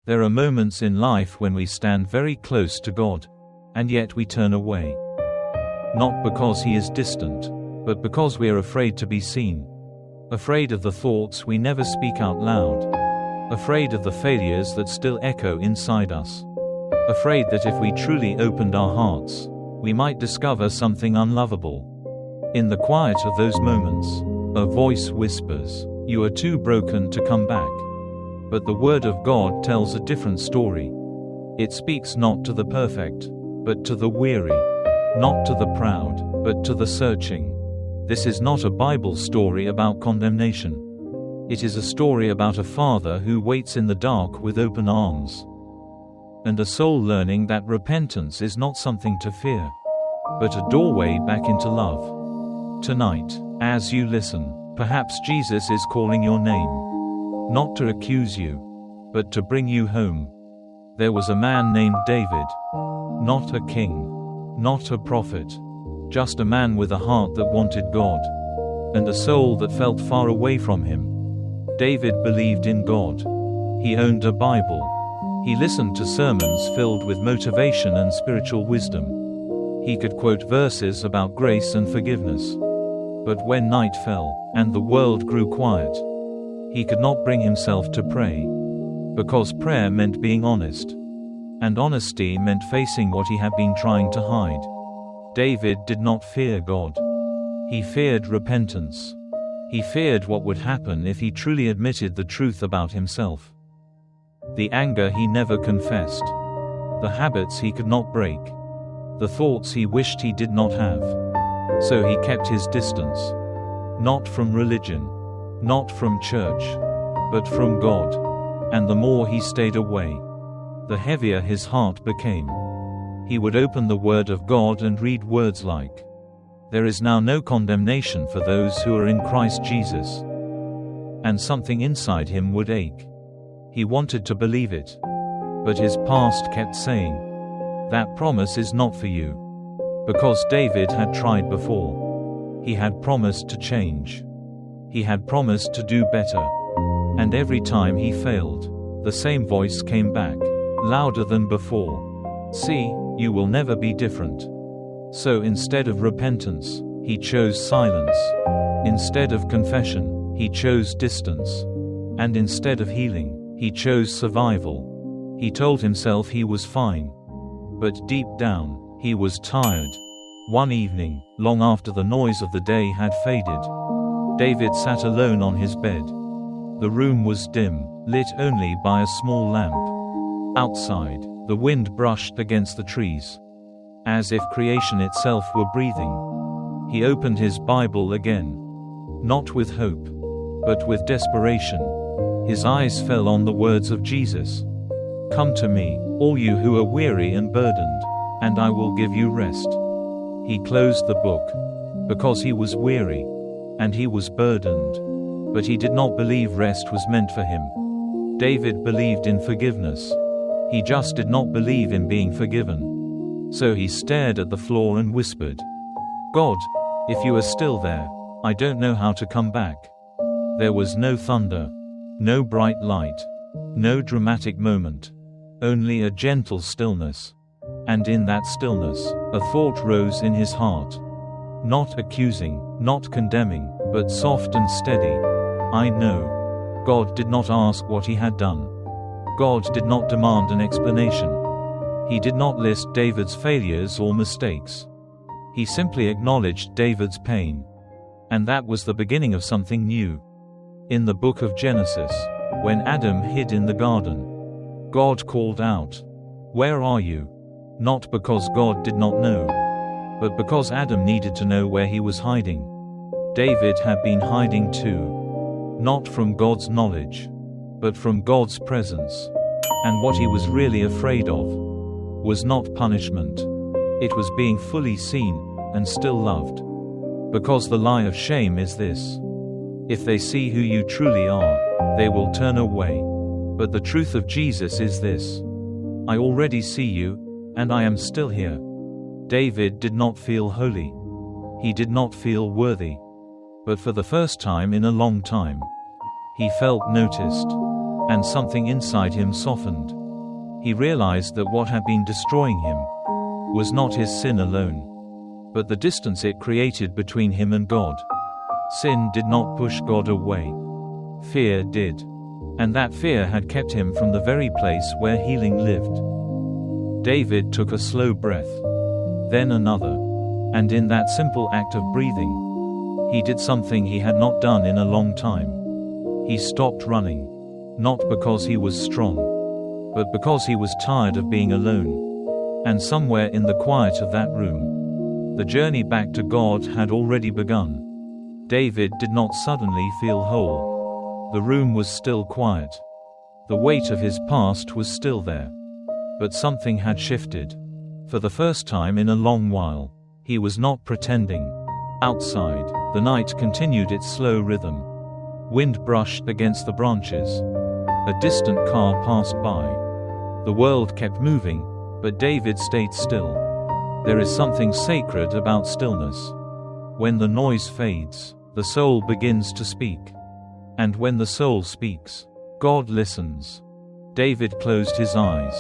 There are moments in life when we stand very close to God, and yet we turn away. Not because He is distant, but because we are afraid to be seen. Afraid of the thoughts we never speak out loud. Afraid of the failures that still echo inside us. Afraid that if we truly opened our hearts, we might discover something unlovable. In the quiet of those moments, a voice whispers, "You are too broken to come back." But the Word of God tells a different story. It speaks not to the perfect, but to the weary. Not to the proud, but to the searching. This is not a Bible story about condemnation. It is a story about a father who waits in the dark with open arms. And a soul learning that repentance is not something to fear, but a doorway back into love. Tonight, as you listen, perhaps Jesus is calling your name. Not to accuse you, but to bring you home. There was a man named David. Not a king. Not a prophet. Just a man with a heart that wanted God. And a soul that felt far away from Him. David believed in God. He owned a Bible. He listened to sermons filled with motivation and spiritual wisdom. He could quote verses about grace and forgiveness. But when night fell, and the world grew quiet, he could not bring himself to pray. Because prayer meant being honest. And honesty meant facing what he had been trying to hide. David did not fear God. He feared repentance. He feared what would happen if he truly admitted the truth about himself. The anger he never confessed. The habits he could not break. The thoughts he wished he did not have. So he kept his distance. Not from religion. Not from church. But from God. And the more he stayed away, the heavier his heart became. He would open the Word of God and read words like, "There is now no condemnation for those who are in Christ Jesus." And something inside him would ache. He wanted to believe it. But his past kept saying, "That promise is not for you." Because David had tried before. He had promised to change. He had promised to do better. And every time he failed, the same voice came back, louder than before. "See, you will never be different." So instead of repentance, he chose silence. Instead of confession, he chose distance. And instead of healing, he chose survival. He told himself he was fine. But deep down, he was tired. One evening, long after the noise of the day had faded, David sat alone on his bed. The room was dim, lit only by a small lamp. Outside, the wind brushed against the trees, as if creation itself were breathing. He opened his Bible again. Not with hope, but with desperation. His eyes fell on the words of Jesus. "Come to me, all you who are weary and burdened, and I will give you rest." He closed the book, because he was weary, and he was burdened. But he did not believe rest was meant for him. David believed in forgiveness. He just did not believe in being forgiven. So he stared at the floor and whispered, "God, if you are still there, I don't know how to come back." There was no thunder, no bright light, no dramatic moment, only a gentle stillness. And in that stillness, a thought rose in his heart. Not accusing, not condemning, but soft and steady. "I know." God did not ask what he had done. God did not demand an explanation. He did not list David's failures or mistakes. He simply acknowledged David's pain. And that was the beginning of something new. In the book of Genesis, when Adam hid in the garden, God called out, "Where are you?" Not because God did not know, but because Adam needed to know where he was hiding. David had been hiding too. Not from God's knowledge, but from God's presence. And what he was really afraid of was not punishment. It was being fully seen and still loved. Because the lie of shame is this: if they see who you truly are, they will turn away. But the truth of Jesus is this: I already see you, and I am still here. David did not feel holy. He did not feel worthy. But for the first time in a long time, he felt noticed. and something inside him softened. He realized that what had been destroying him was not his sin alone, but the distance it created between him and God. Sin did not push God away. Fear did. And that fear had kept him from the very place where healing lived. David took a slow breath, then another, and in that simple act of breathing, he did something he had not done in a long time. He stopped running, not because he was strong, but because he was tired of being alone. And somewhere in the quiet of that room, the journey back to God had already begun. David did not suddenly feel whole. The room was still quiet. The weight of his past was still there. But something had shifted. For the first time in a long while, he was not pretending. Outside, the night continued its slow rhythm. Wind brushed against the branches. A distant car passed by. The world kept moving, but David stayed still. There is something sacred about stillness. When the noise fades, the soul begins to speak. And when the soul speaks, God listens. David closed his eyes.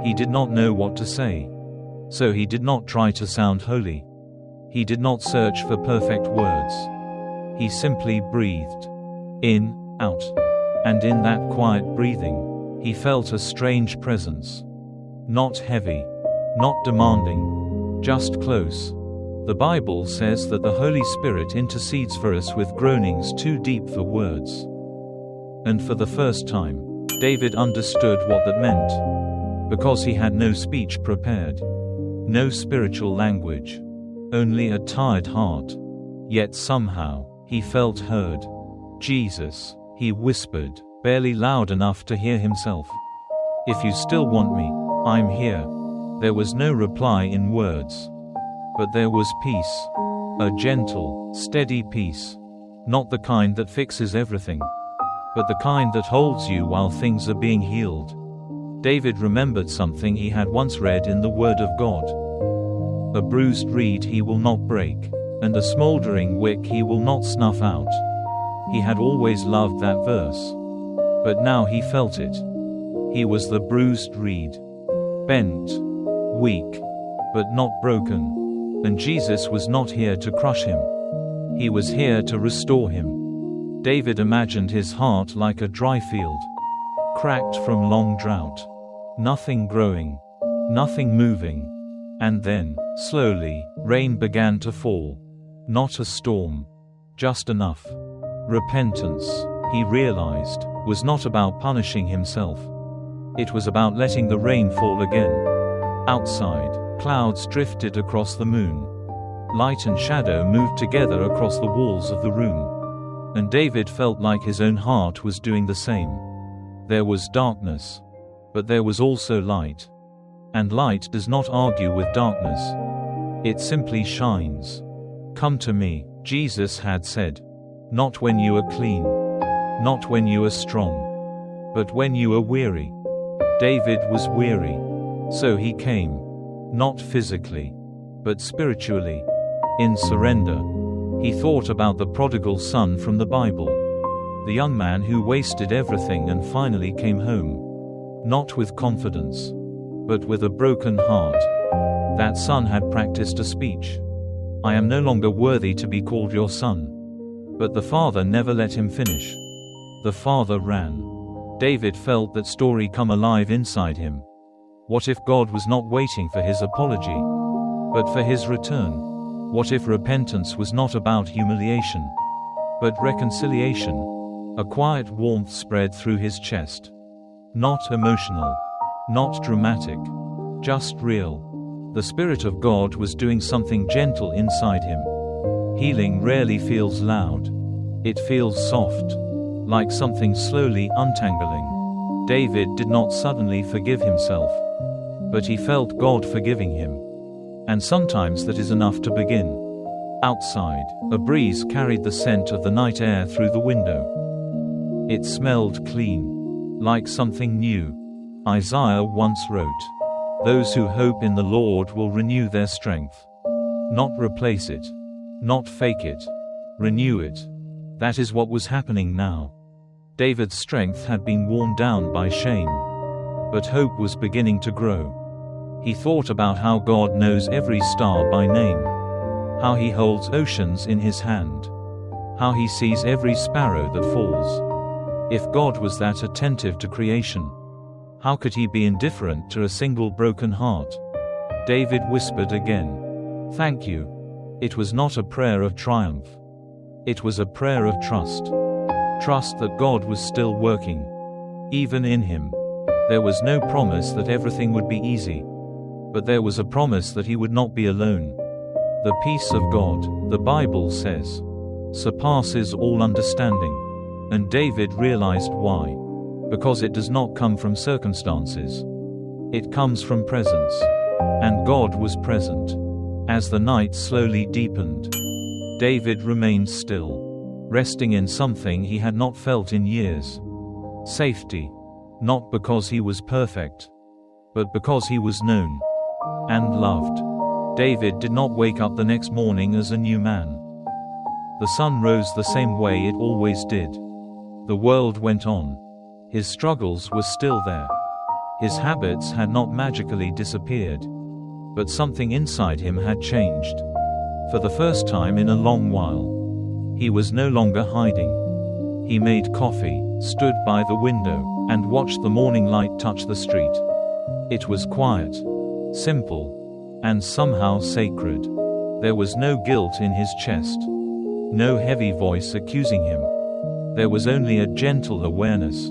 He did not know what to say. So he did not try to sound holy. He did not search for perfect words. He simply breathed. In, out. And in that quiet breathing, he felt a strange presence. Not heavy. Not demanding. Just close. The Bible says that the Holy Spirit intercedes for us with groanings too deep for words. And for the first time, David understood what that meant. Because he had no speech prepared. No spiritual language. Only a tired heart. Yet somehow, he felt heard. Jesus, he whispered, barely loud enough to hear himself. If you still want me, I'm here. There was no reply in words. But there was peace. A gentle, steady peace. Not the kind that fixes everything, but the kind that holds you while things are being healed. David remembered something he had once read in the Word of God. A bruised reed he will not break, and a smoldering wick he will not snuff out. He had always loved that verse. But now he felt it. He was the bruised reed. Bent. Weak. But not broken. And Jesus was not here to crush him. He was here to restore him. David imagined his heart like a dry field. Cracked from long drought. Nothing growing. Nothing moving. And then, slowly, rain began to fall. Not a storm. Just enough. Repentance, he realized, was not about punishing himself. It was about letting the rain fall again. Outside, clouds drifted across the moon. Light and shadow moved together across the walls of the room. And David felt like his own heart was doing the same. There was darkness. But there was also light. And light does not argue with darkness. It simply shines. Come to me, Jesus had said. Not when you are clean. Not when you are strong. But when you are weary. David was weary. So he came. Not physically, but spiritually. In surrender. He thought about the prodigal son from the Bible. The young man who wasted everything and finally came home. Not with confidence, but with a broken heart. That son had practiced a speech. I am no longer worthy to be called your son. But the father never let him finish. The father ran. David felt that story come alive inside him. What if God was not waiting for his apology, but for his return? What if repentance was not about humiliation, but reconciliation? A quiet warmth spread through his chest. Not emotional, not dramatic, just real. The Spirit of God was doing something gentle inside him. Healing rarely feels loud. It feels soft, like something slowly untangling. David did not suddenly forgive himself, but he felt God forgiving him. And sometimes that is enough to begin. Outside, a breeze carried the scent of the night air through the window. It smelled clean, like something new. Isaiah once wrote, "Those who hope in the Lord will renew their strength." Not replace it. Not fake it. Renew it. That is what was happening now. David's strength had been worn down by shame. But hope was beginning to grow. He thought about how God knows every star by name, how he holds oceans in his hand, how he sees every sparrow that falls. If God was that attentive to creation, how could he be indifferent to a single broken heart? David whispered again, "Thank you." It was not a prayer of triumph. It was a prayer of trust. Trust that God was still working, even in him. There was no promise that everything would be easy, but there was a promise that he would not be alone. The peace of God, the Bible says, surpasses all understanding. And David realized why. Because it does not come from circumstances. It comes from presence. And God was present. As the night slowly deepened, David remained still, resting in something he had not felt in years. Safety. Not because he was perfect, but because he was known and loved. David did not wake up the next morning as a new man. The sun rose the same way it always did. The world went on. His struggles were still there. His habits had not magically disappeared. But something inside him had changed. For the first time in a long while, he was no longer hiding. He made coffee, stood by the window, and watched the morning light touch the street. It was quiet, simple, and somehow sacred. There was no guilt in his chest, no heavy voice accusing him. There was only a gentle awareness.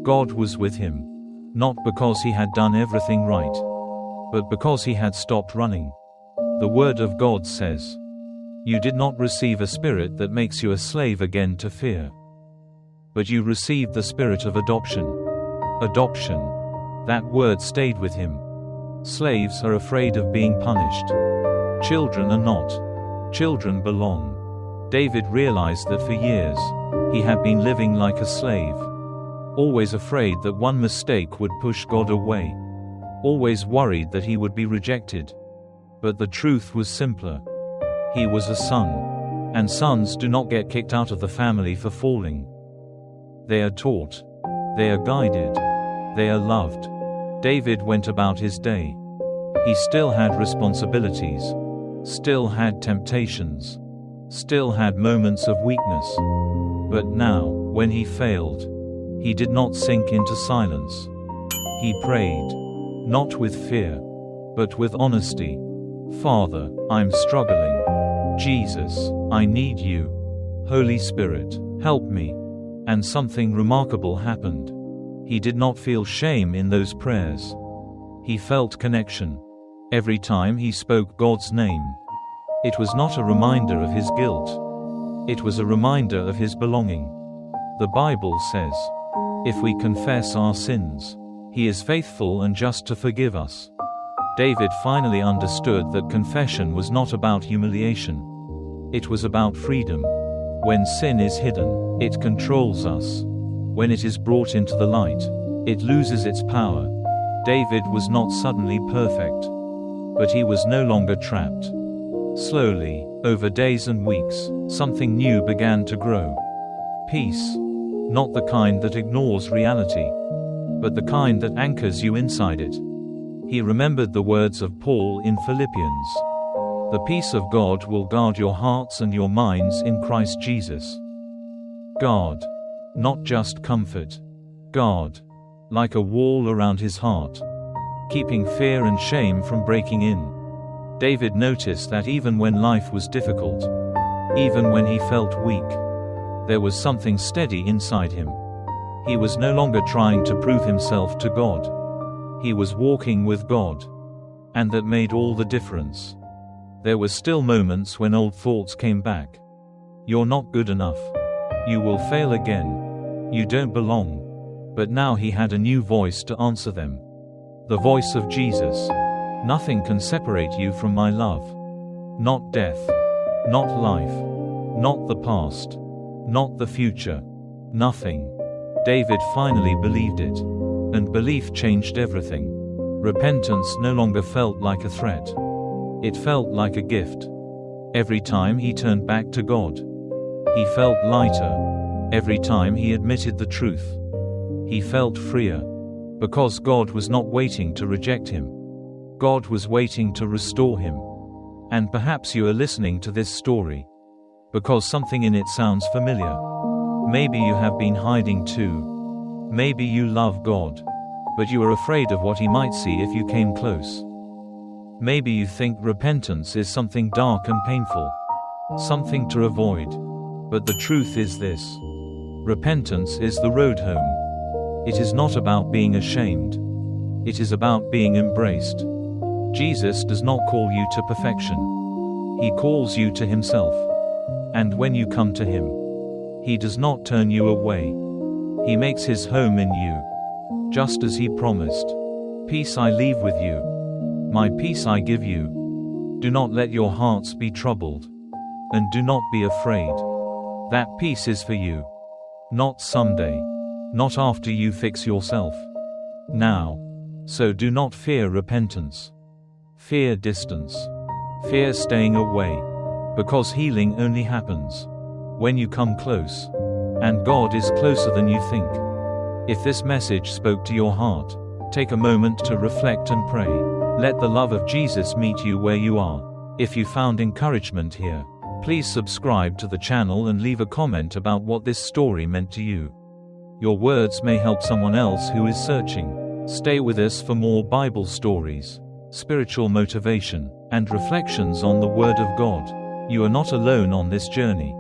God was with him, not because he had done everything right, but because he had stopped running. The Word of God says, "You did not receive a spirit that makes you a slave again to fear, but you received the spirit of adoption." Adoption. That word stayed with him. Slaves are afraid of being punished. Children are not. Children belong. David realized that for years, he had been living like a slave. Always afraid that one mistake would push God away. Always worried that he would be rejected. But the truth was simpler. He was a son. And sons do not get kicked out of the family for falling. They are taught. They are guided. They are loved. David went about his day. He still had responsibilities. Still had temptations. Still had moments of weakness. But now, when he failed, he did not sink into silence. He prayed. Not with fear, but with honesty. "Father, I'm struggling. Jesus, I need you. Holy Spirit, help me." And something remarkable happened. He did not feel shame in those prayers. He felt connection. Every time he spoke God's name, it was not a reminder of his guilt. It was a reminder of his belonging. The Bible says, if we confess our sins, he is faithful and just to forgive us. David finally understood that confession was not about humiliation. It was about freedom. When sin is hidden, it controls us. When it is brought into the light, it loses its power. David was not suddenly perfect, but he was no longer trapped. Slowly, over days and weeks, something new began to grow. Peace. Not the kind that ignores reality, but the kind that anchors you inside it. He remembered the words of Paul in Philippians. The peace of God will guard your hearts and your minds in Christ Jesus. Guard. Not just comfort. Guard. Like a wall around his heart, keeping fear and shame from breaking in. David noticed that even when life was difficult, even when he felt weak, there was something steady inside him. He was no longer trying to prove himself to God. He was walking with God. And that made all the difference. There were still moments when old thoughts came back. You're not good enough. You will fail again. You don't belong. But now he had a new voice to answer them. The voice of Jesus. Nothing can separate you from my love. Not death. Not life. Not the past. Not the future. Nothing. David finally believed it. And belief changed everything. Repentance no longer felt like a threat. It felt like a gift. Every time he turned back to God, he felt lighter. Every time he admitted the truth, he felt freer. Because God was not waiting to reject him. God was waiting to restore him. And perhaps you are listening to this story because something in it sounds familiar. Maybe you have been hiding too. Maybe you love God, but you are afraid of what he might see if you came close. Maybe you think repentance is something dark and painful, something to avoid. But the truth is this: repentance is the road home. It is not about being ashamed. It is about being embraced. Jesus does not call you to perfection. He calls you to himself. And when you come to him, he does not turn you away. He makes his home in you, just as he promised. Peace I leave with you. My peace I give you. Do not let your hearts be troubled. And do not be afraid. That peace is for you. Not someday. Not after you fix yourself. Now. So do not fear repentance. Fear distance. Fear staying away. Because healing only happens when you come close. And God is closer than you think. If this message spoke to your heart, take a moment to reflect and pray. Let the love of Jesus meet you where you are. If you found encouragement here, please subscribe to the channel and leave a comment about what this story meant to you. Your words may help someone else who is searching. Stay with us for more Bible stories, spiritual motivation, and reflections on the Word of God. You are not alone on this journey.